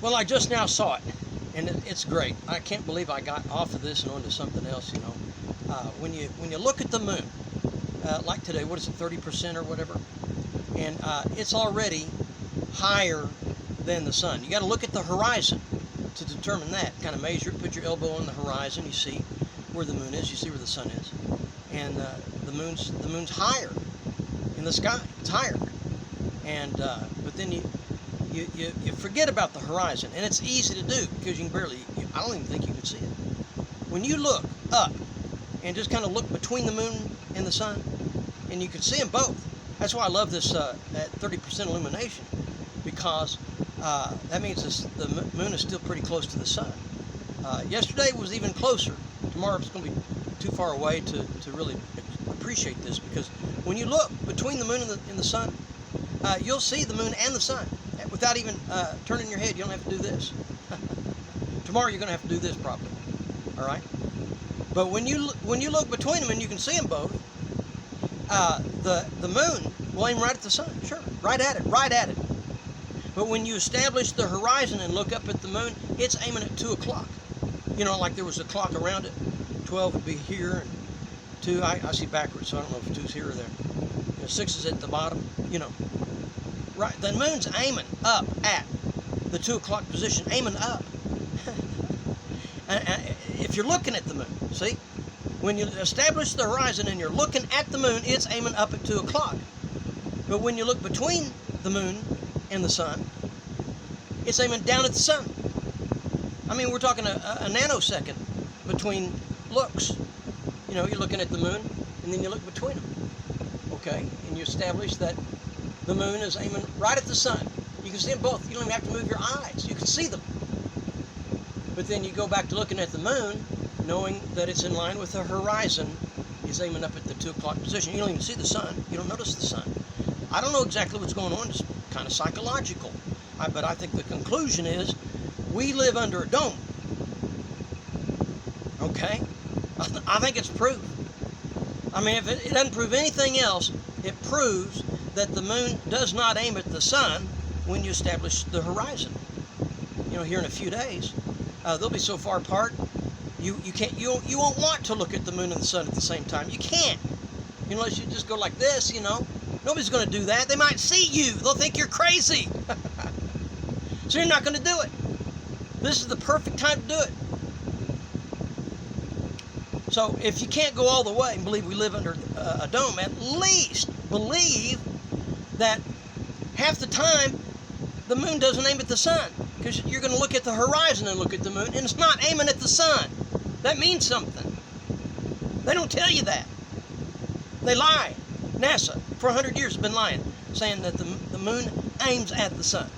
Well, I just now saw it, and it's great. I can't believe I got off of this and onto something else. You know, when you look at the moon, like today, what is it, 30% or whatever, and it's already higher than the sun. You got to look at the horizon to determine that. Kind of measure it. Put your elbow on the horizon. You see where the moon is. You see where the sun is, and the moon's higher in the sky. It's higher, and but then you forget about the horizon, and it's easy to do because you can barely, I don't even think you can see it. When you look up and just kind of look between the moon and the sun, and you can see them both. That's why I love this at 30% illumination, because that means the moon is still pretty close to the sun. Yesterday was even closer. Tomorrow it's going to be too far away to really appreciate this, because when you look between the moon and the sun, you'll see the moon and the sun without even turning your head. You don't have to do this. Tomorrow you're going to have to do this probably. All right. But when you look between them and you can see them both, the moon will aim right at the sun. Sure, right at it. But when you establish the horizon and look up at the moon, it's aiming at 2 o'clock. You know, like there was a clock around it. 12 would be here, and 2, I see backwards, so I don't know if 2's here or there. You know, 6 is at the bottom. You know, right? The moon's aiming up at the 2 o'clock position, aiming up. If you're looking at the moon, see, when you establish the horizon and you're looking at the moon, it's aiming up at 2 o'clock. But when you look between the moon and the sun, it's aiming down at the sun. I mean, we're talking a nanosecond between looks. You know, you're looking at the moon, and then you look between them. Okay, and you establish that the moon is aiming right at the sun. You can see them both. You don't even have to move your eyes. You can see them. But then you go back to looking at the moon, knowing that it's in line with the horizon, is aiming up at the 2 o'clock position. You don't even see the sun. You don't notice the sun. I don't know exactly what's going on. It's kind of psychological. But I think the conclusion is we live under a dome. Okay? I think it's proof. I mean, if it doesn't prove anything else, it proves that the moon does not aim at the sun when you establish the horizon. You know, here in a few days, they'll be so far apart, you won't want to look at the moon and the sun at the same time. You can't. You know, unless you just go like this, you know. Nobody's going to do that. They might see you. They'll think you're crazy. So you're not going to do it. This is the perfect time to do it. So if you can't go all the way and believe we live under a dome, at least believe that half the time the moon doesn't aim at the sun, because you're going to look at the horizon and look at the moon, and it's not aiming at the sun. That means something. They don't tell you that. They lie. NASA, for 100 years, has been lying, saying that the moon aims at the sun.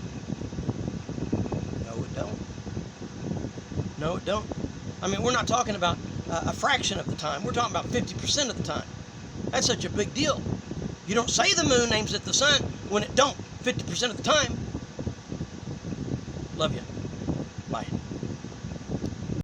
No, it don't. No, it don't. I mean, we're not talking about a fraction of the time. We're talking about 50% of the time. That's such a big deal. You don't say the moon aims at the sun when it don't 50% of the time. Love you.